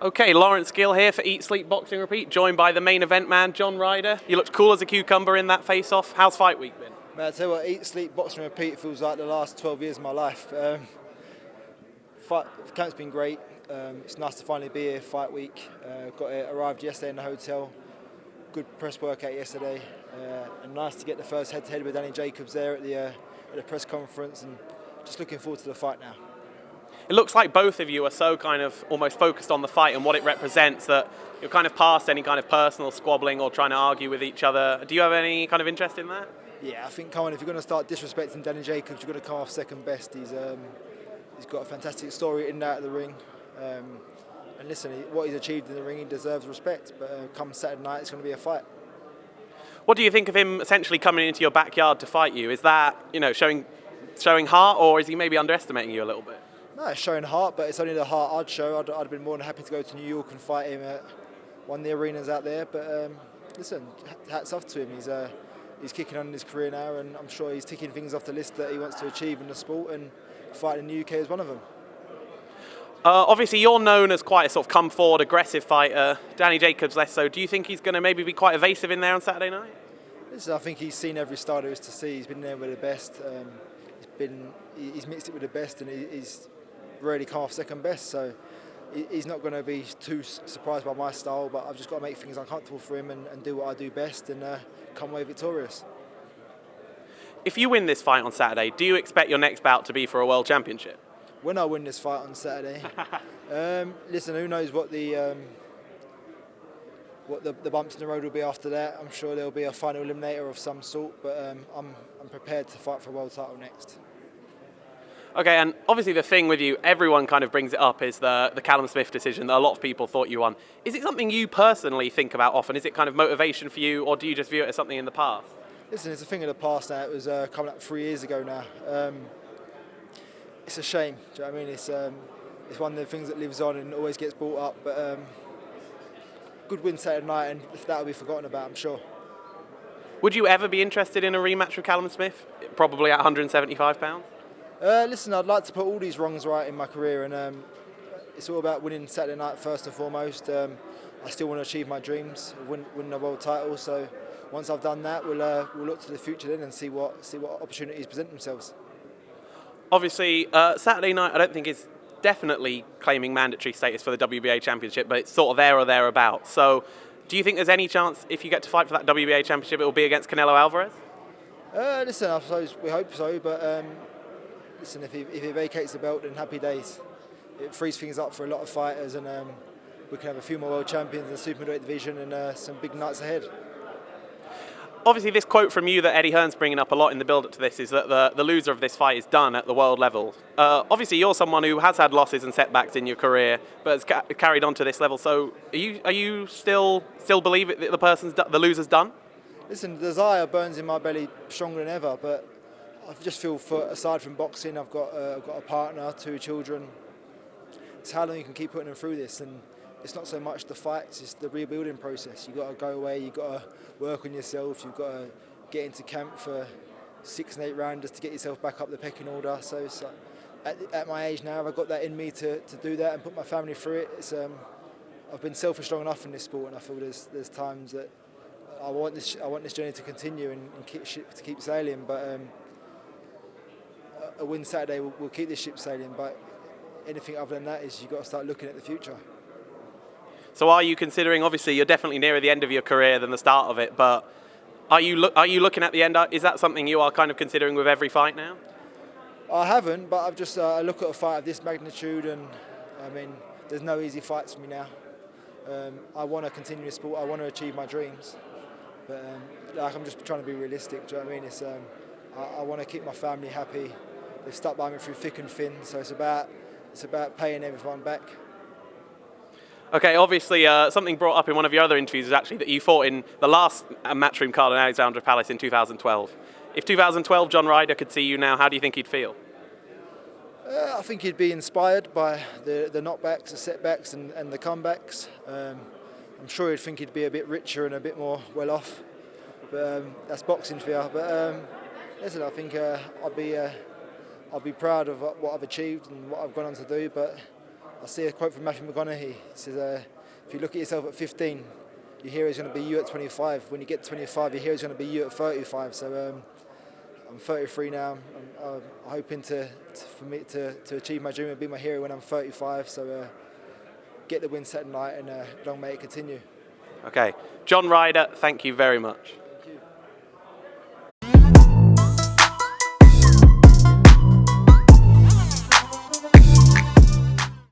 Okay, Lawrence Gill here for Eat, Sleep, Boxing, Repeat, joined by the main event man, John Ryder. You looked cool as a cucumber in that face-off. How's fight week been? Man, I tell you what, Eat, Sleep, Boxing, Repeat feels like the last 12 years of my life. Camp's been great. It's nice to finally be here, fight week. Arrived yesterday in the hotel. Good press workout yesterday. And nice to get the first head-to-head with Danny Jacobs there at the press conference, and just looking forward to the fight now. It looks like both of you are so kind of almost focused on the fight and what it represents that you're kind of past any kind of personal squabbling or trying to argue with each other. Do you have any kind of interest in that? Yeah, I think, come on, if you're going to start disrespecting Danny Jacobs, you're going to come off second best. He's got a fantastic story in and out of the ring. And listen, what he's achieved in the ring, he deserves respect. But come Saturday night, it's going to be a fight. What do you think of him essentially coming into your backyard to fight you? Is that, showing heart, or is he maybe underestimating you a little bit? No, it's showing heart, but it's only the heart I'd show. I'd have been more than happy to go to New York and fight him at one of the arenas out there. But listen, hats off to him. He's kicking on in his career now, and I'm sure he's ticking things off the list that he wants to achieve in the sport, and fighting in the UK is one of them. Obviously, you're known as quite a sort of come-forward, aggressive fighter. Danny Jacobs less so. Do you think he's going to maybe be quite evasive in there on Saturday night? Listen, I think he's seen every style there is to see. He's been there with the best. He's mixed it with the best, and he's really come off second best. So he's not going to be too surprised by my style, but I've just got to make things uncomfortable for him and do what I do best and come away victorious. If you win this fight on Saturday, do you expect your next bout to be for a world championship? When I win this fight on Saturday, listen, who knows what the bumps in the road will be after that. I'm sure there'll be a final eliminator of some sort, but I'm prepared to fight for a world title next. Okay, and obviously the thing with you, everyone kind of brings it up, is the Callum Smith decision that a lot of people thought you won. Is it something you personally think about often? Is it kind of motivation for you, or do you just view it as something in the past? Listen, it's a thing of the past now. It was coming up 3 years ago now. It's a shame. Do you know what I mean? It's one of the things that lives on and always gets brought up. But good win Saturday night, and that'll be forgotten about, I'm sure. Would you ever be interested in a rematch with Callum Smith? Probably at 175 pounds? Listen, I'd like to put all these wrongs right in my career, and it's all about winning Saturday night first and foremost. I still want to achieve my dreams, win the world title. So once I've done that, we'll look to the future then and see what opportunities present themselves. Obviously, Saturday night I don't think is definitely claiming mandatory status for the WBA Championship, but it's sort of there or thereabouts. So do you think there's any chance, if you get to fight for that WBA Championship, it will be against Canelo Alvarez? Listen, I suppose we hope so, but listen, if he vacates the belt, then happy days. It frees things up for a lot of fighters, and we can have a few more world champions in the super middleweight division and some big nights ahead. Obviously, this quote from you that Eddie Hearn's bringing up a lot in the build-up to this is that the loser of this fight is done at the world level. Obviously, you're someone who has had losses and setbacks in your career, but has carried on to this level. So, are you still believe that the loser's done? Listen, the desire burns in my belly stronger than ever, but I just feel, aside from boxing, I've got a partner, 2 children. It's how long you can keep putting them through this, and it's not so much the fights, it's the rebuilding process. You've got to go away, you've got to work on yourself, you've got to get into camp for 6 and 8 rounds just to get yourself back up the pecking order. So it's at my age now, I've got that in me to do that and put my family through it. I've been selfish long enough in this sport, and I feel there's times that I want this journey to continue and keep sailing, but a win Saturday will keep this ship sailing, but anything other than that is you've got to start looking at the future. So are you considering, obviously you're definitely nearer the end of your career than the start of it, but are you looking at the end? Is that something you are kind of considering with every fight now? I haven't, but I've just I look at a fight of this magnitude, and I mean, there's no easy fights for me now. I want to continue the sport, I want to achieve my dreams, but I'm just trying to be realistic, do you know what I mean? I want to keep my family happy. They've stuck by me through thick and thin, so it's about paying everyone back. Okay, obviously something brought up in one of your other interviews is actually that you fought in the last Matchroom card in Alexandra Palace in 2012. If 2012 John Ryder could see you now, how do you think he'd feel? I think he'd be inspired by the knockbacks, the setbacks and the comebacks. I'm sure he'd think he'd be a bit richer and a bit more well off. But that's boxing for you. But listen, I think I'll be proud of what I've achieved and what I've gone on to do. But I see a quote from Matthew McConaughey. He says, if you look at yourself at 15, your hero is going to be you at 25. When you get to 25, your hero is going to be you at 35. So I'm 33 now. I'm hoping for me to achieve my dream and be my hero when I'm 35. So get the win Saturday night, and long may it continue. Okay, John Ryder, thank you very much.